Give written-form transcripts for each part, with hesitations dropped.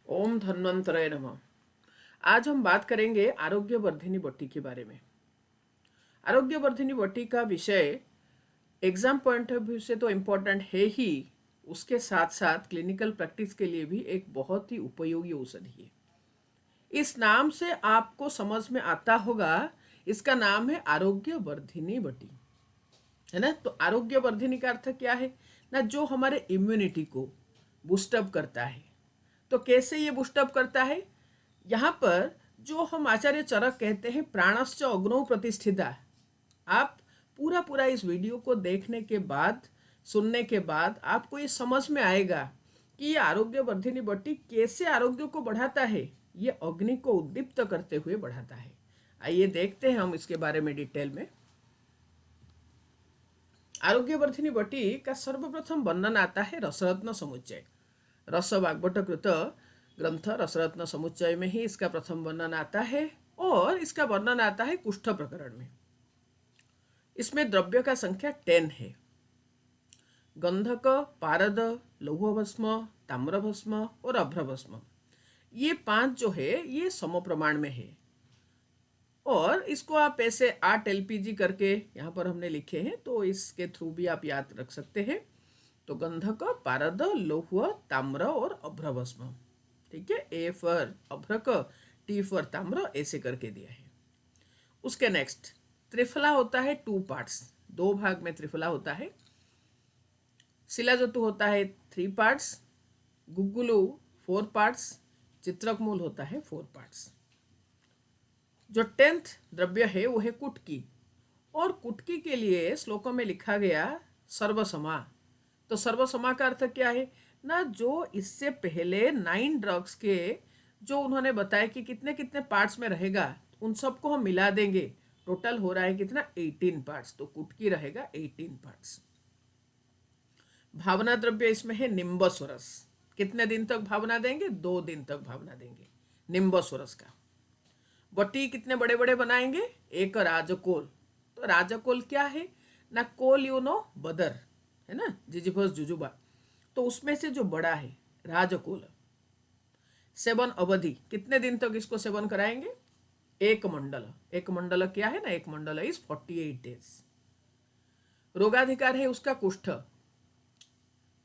ओम धन्वंतरय नमः। आज हम बात करेंगे आरोग्य वर्धिनी बट्टी के बारे में। आरोग्य वर्धिनी बट्टी का विषय एग्जाम पॉइंट ऑफ व्यू से तो इम्पोर्टेंट है ही, उसके साथ साथ क्लिनिकल प्रैक्टिस के लिए भी एक बहुत ही उपयोगी औषधि है। इस नाम से आपको समझ में आता होगा, इसका नाम है आरोग्य वर्धिनी बट्टी, है ना। तो आरोग्य वर्धिनी का अर्थ क्या है ना, जो हमारे इम्यूनिटी को बूस्टअप करता है। तो कैसे ये बूस्टअप करता है, यहाँ पर जो हम आचार्य चरक कहते हैं प्राणश्च अग्नौ प्रतिष्ठिता, आप पूरा पूरा इस वीडियो को देखने के बाद, सुनने के बाद आपको ये समझ में आएगा कि ये आरोग्य वर्धिनी बट्टी कैसे आरोग्य को बढ़ाता है, ये अग्नि को उद्दीप्त करते हुए बढ़ाता है। आइए देखते हैं हम इसके बारे में डिटेल में। आरोग्य वर्धिनी बट्टी का सर्वप्रथम वर्णन आता है रसरत्न समुच्चय, रस वाग्भटकृत ग्रंथ रसरत्न समुच्चय में ही इसका प्रथम वर्णन आता है, और इसका वर्णन आता है कुष्ठ प्रकरण में। इसमें द्रव्य का संख्या 10 है। गंधक, पारद, लौहभस्म, ताम्रभस्म और अभ्रभस्म, ये 5 जो है ये सम प्रमाण में है। और इसको आप ऐसे 8 एलपीजी करके यहाँ पर हमने लिखे हैं, तो इसके थ्रू भी आप याद रख सकते हैं। तो गंधक, पारद, लौह, ताम्र और अभ्रभस्म, ठीक है। ए फॉर अभ्रक, टी फॉर ताम्र, ऐसे करके दिया है। उसके नेक्स्ट त्रिफला होता है 2 पार्ट्स, 2 भाग में त्रिफला होता है। शिलाजतु होता है 3 पार्ट्स, गुग्गुलु 4 पार्ट्स, चित्रक मूल होता है 4 पार्ट्स। जो 10th द्रव्य है वो है कुटकी, और कुटकी के लिए श्लोकों में लिखा गया सर्वसमा। तो सर्वसमा का अर्थ क्या है ना, जो इससे पहले 9 ड्रग्स के जो उन्होंने बताया कि कितने कितने पार्ट्स में रहेगा, उन सबको हम मिला देंगे, टोटल हो रहा है कितना 18 पार्ट्स। तो कुटकी रहेगा 18 पार्ट्स। भावना द्रव्य इसमें है निम्बस्वरस। कितने दिन तक भावना देंगे, 2 दिन तक भावना देंगे निम्बस्वरस का। बट्टी कितने बड़े बड़े बनाएंगे, एक राजकोल। तो राजकोल क्या है ना, कोल यू नो बदर, है ना, जिजिफस जुजुबा, तो उसमें से जो बड़ा है राजकोल। सेवन अवधि, कितने दिन तक इसको सेवन कराएंगे, एक मंडल। एक मंडल क्या है ना, एक मंडल इज 48 डेज। रोगाधिकार है उसका कुष्ठ,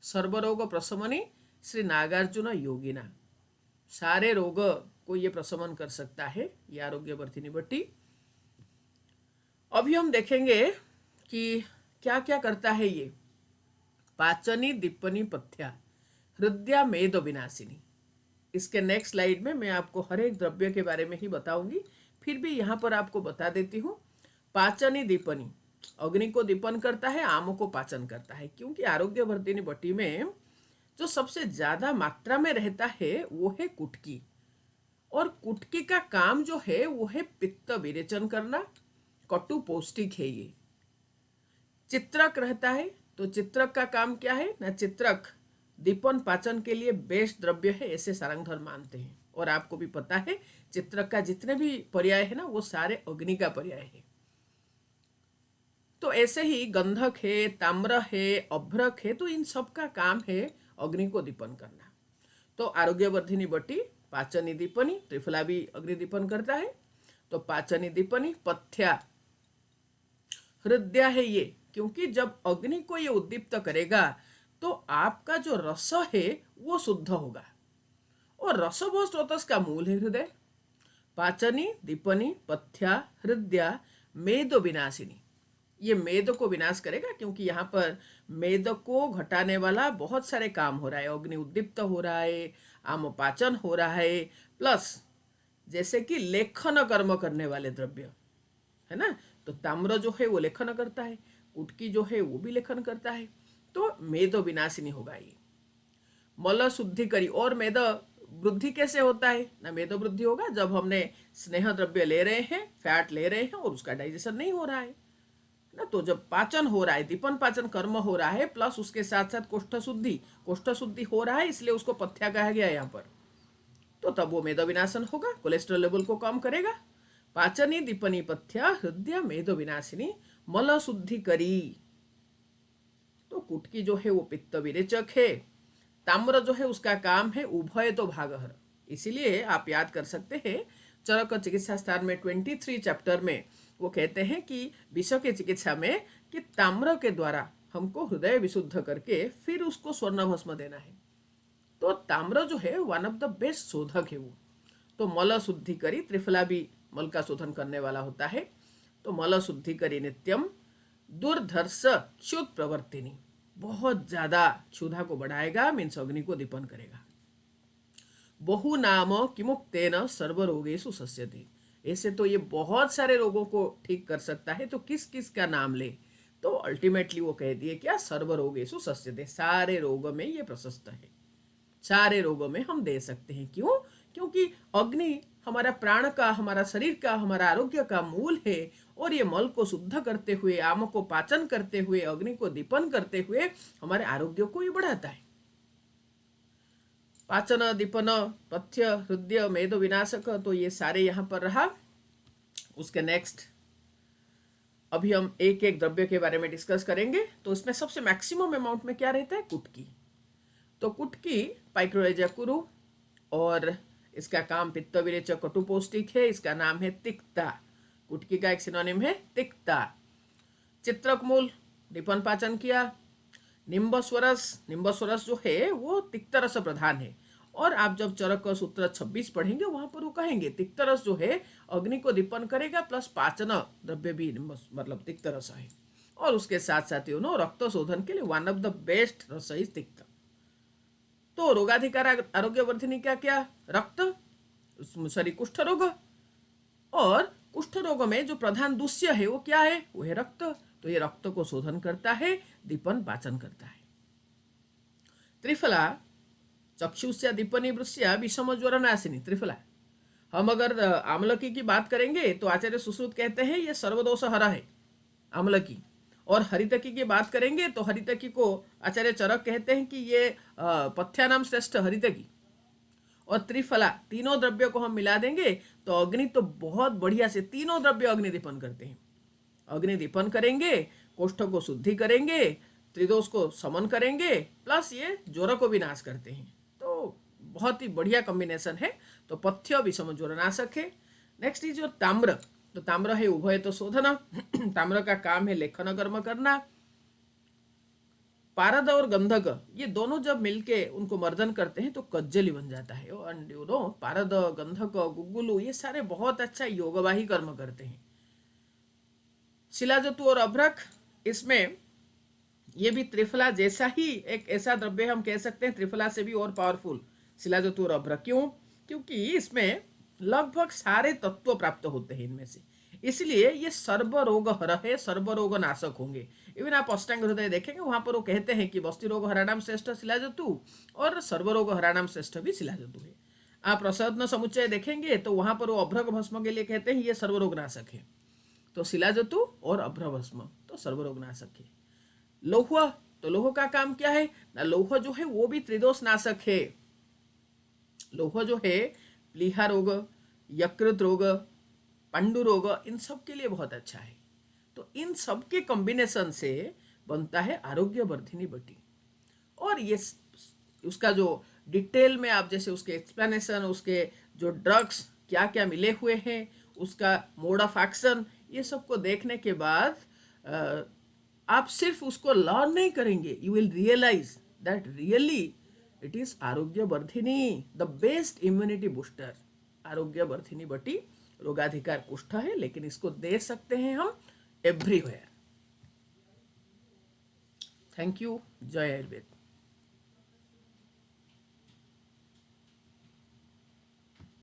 सर्वरोग प्रशमनी श्री नागार्जुन योगिना, सारे रोग को ये प्रशमन कर सकता है ये आरोग्य वर्धिनी बट्टी। अभी हम देखेंगे कि क्या क्या करता है ये। पाचनी दीपनी पथ्या हृदय मेद विनाशिनी। इसके नेक्स्ट स्लाइड में मैं आपको हर एक द्रव्य के बारे में ही बताऊंगी, फिर भी यहाँ पर आपको बता देती हूँ। पाचनी दीपनी, अग्नि को दीपन करता है, आम को पाचन करता है, क्योंकि आरोग्य वर्धिनी बट्टी में जो सबसे ज्यादा मात्रा में रहता है वो है कुटकी। और कुटकी का काम जो है वो है पित्त विरेचन करना, कटु पौष्टिक है ये। चित्रक रहता है, तो चित्रक का काम क्या है ना, चित्रक दीपन पाचन के लिए बेस्ट द्रव्य है, ऐसे सारंगधर मानते हैं। और आपको भी पता है चित्रक का जितने भी पर्याय है ना, वो सारे अग्नि का पर्याय है। तो ऐसे ही गंधक है, ताम्र है, अभ्रक है, तो इन सब का काम है अग्नि को दीपन करना। तो आरोग्य वर्धिनी बट्टी पाचनी दीपनी, त्रिफला भी अग्नि दीपन करता है। तो पाचनी दीपनी पथ्या हृदय है ये, क्योंकि जब अग्नि को ये उद्दीप्त करेगा तो आपका जो रस है वो शुद्ध होगा, और रसभो स्रोतस का मूल है हृदय। पाचनी दीपनी पथ्या हृदय मेद विनाशिनी, ये मेद को विनाश करेगा, क्योंकि यहाँ पर मेद को घटाने वाला बहुत सारे काम हो रहा है। अग्नि उद्दीप्त हो रहा है, आम पाचन हो रहा है, प्लस जैसे कि लेखन कर्म करने वाले द्रव्य, है ना। तो ताम्र जो है वो लेखन करता है, कुटकी जो है वो भी लेखन करता है। तो मेद विनाशिनी होगा ये। मल शुद्धि करी, और मेद वृद्धि कैसे होता है ना, मेद वृद्धि होगा जब हमने स्नेह द्रव्य ले रहे हैं, फैट ले रहे हैं, और उसका डाइजेशन नहीं हो रहा है ना। तो जब पाचन हो रहा है, दीपन पाचन कर्म हो रहा है, प्लस उसके साथ साथ कोष्ठ शुद्धि हो रहा है, इसलिए उसको पथ्या कहा गया यहाँ पर। तो तब वो मेद विनाशन होगा, कोलेस्ट्रॉल लेवल को कम करेगा। पाचनी दीपनी पथ्या हृदय मेद विनाशिनी मल शुद्धि करी। तो कुटकी जो है वो पित्त विरेचक है। ताम्र जो है उसका काम है उभय तो भागहर, इसीलिए आप याद कर सकते हैं चरक चिकित्सा स्थान में 23 चैप्टर में वो कहते हैं कि विष के चिकित्सा में कि ताम्र के द्वारा हमको हृदय विशुद्ध करके फिर उसको स्वर्ण भस्म देना है। तो ताम्र जो है वन ऑफ द बेस्ट शोधक है वो। तो मल शुद्धिकरी, त्रिफला भी मल का शोधन करने वाला होता है। तो मल शुद्धिकरी नित्यम दुर्धर्ष क्षुद प्रवर्तिनी, बहुत ज्यादा क्षुधा को बढ़ाएगा, मीन्स अग्नि को दीपन करेगा। बहु नाम किमुक्तेन सर्वरोगेषु सस्यते, ऐसे तो ये बहुत सारे रोगों को ठीक कर सकता है, तो किस किस का नाम ले? तो अल्टीमेटली वो कह दिए क्या, सर्वरोगेषु सस्यते, सारे रोगों में ये प्रशस्त है, सारे रोगों में हम दे सकते हैं। क्यों? क्योंकि अग्नि हमारा प्राण का, हमारा शरीर का, हमारा आरोग्य का मूल है, और ये मल को शुद्ध करते हुए, आम को पाचन करते हुए, अग्नि को दीपन करते हुए हमारे आरोग्य को ये बढ़ाता है। पाचन, दीपन, पथ्य, हृदय, मेद विनाशक, तो ये सारे यहाँ पर रहा। उसके नेक्स्ट अभी हम एक एक द्रव्य के बारे में डिस्कस करेंगे। तो इसमें सबसे मैक्सिमम अमाउंट में क्या रहता है? कुटकी। तो कुटकी पाइक्रोरेजा कुरु, और इसका काम पित्त विरेच कटु पौष्टिक है, इसका नाम है तिक्ता। कुटकी का एक सिनोनिम है तिक्ता। चित्रक मूल दीपन पाचन किया। निम्बस्वरस, निम्बस्वरस जो है वो तिक्तरस प्रधान है, और आप जब चरक सूत्र 26 पढ़ेंगे वहां पर वो कहेंगे तिक्तरस जो है अग्नि को दीपन करेगा, प्लस पाचन द्रव्य भी मतलब तिक्तरस है। और उसके साथ साथ रक्त शोधन के लिए वन ऑफ द बेस्ट रस इज तिक्त। तो रोगाधिकार आरोग्य वर्धिनी क्या क्या? रक्त, सॉरी कुष्ठ रोग, और कुष्ठ रोग में जो प्रधान दूष्य है वो क्या है? वो है रक्त। तो ये रक्त को शोधन करता है, दीपन पाचन करता है। त्रिफला चक्षुष्या दीपनी वृष्या विषम ज्वर नाशिनी। त्रिफला, हम अगर आमलकी की बात करेंगे तो आचार्य सुश्रुत कहते हैं ये सर्वदोष हरा है आमलकी। और हरितकी की बात करेंगे तो हरितकी को आचार्य चरक कहते हैं कि ये पथ्यानाम श्रेष्ठ हरितकी। और त्रिफला, तीनों द्रव्य को हम मिला देंगे तो अग्नि तो बहुत बढ़िया से तीनों द्रव्य अग्नि दीपन करते हैं। अग्नि दीपन करेंगे, कोष्ठ को शुद्धि करेंगे, त्रिदोष को समन करेंगे, प्लस ये ज्वर को भी नाश करते हैं। तो बहुत ही बढ़िया कॉम्बिनेशन है। तो पथ्य विषम ज्वर नाशक है। नेक्स्ट इज योर ताम्र। तो ताम्र है उभय तो शोधन। ताम्र का काम है लेखन कर्म करना। पारद और गंधक, ये दोनों जब मिलके उनको मर्दन करते हैं तो कज्जली बन जाता है। एंड पारद, गंधक, गुग्गुलू, ये सारे बहुत अच्छा योगवाही कर्म करते हैं। शिलाजतु और अभ्रक, इसमें ये भी त्रिफला जैसा ही एक ऐसा द्रव्य हम कह सकते हैं, त्रिफला से भी और पावरफुल शिलाजतु और अभ्रक। क्यों? क्योंकि इसमें लगभग सारे तत्व प्राप्त होते हैं इनमें से, इसलिए ये सर्वरोग हर है, सर्वरोग नाशक होंगे। इवन आप अष्टांग हृदय देखेंगे वहां पर वो कहते हैं कि वस्ति रोग हराणाम श्रेष्ठ शिलाजतु और सर्वरोग हराणाम श्रेष्ठ भी शिलाजतु है। आप रसरत्न समुच्चय देखेंगे तो वहां पर वो अभ्रक भस्म के लिए कहते हैं ये सर्वरोग नाशक है। तो शिलाजतु और अभ्र भस्म तो सर्वरोग नाशक है। लौह, तो लौह का काम क्या है ना? लौह जो है वो भी त्रिदोष नाशक है। लौह जो है प्लीहा रोग, यकृत रोग, पांडु रोग, इन सब के लिए बहुत अच्छा है। तो इन सब के कॉम्बिनेशन से बनता है आरोग्य वर्धिनी बटी। और ये उसका जो डिटेल में आप जैसे उसके एक्सप्लेनेशन, उसके जो ड्रग्स क्या क्या मिले हुए हैं, उसका मोड ऑफ एक्शन, ये सबको देखने के बाद आप सिर्फ उसको लर्न नहीं करेंगे, you will realise that really it is Arogya Vardhini, the best immunity booster. Arogya Vardhini बटी रोगाधिकार कुष्ठ है, लेकिन इसको दे सकते हैं हम एवरीवेयर। Thank you. जय आयुर्वेद।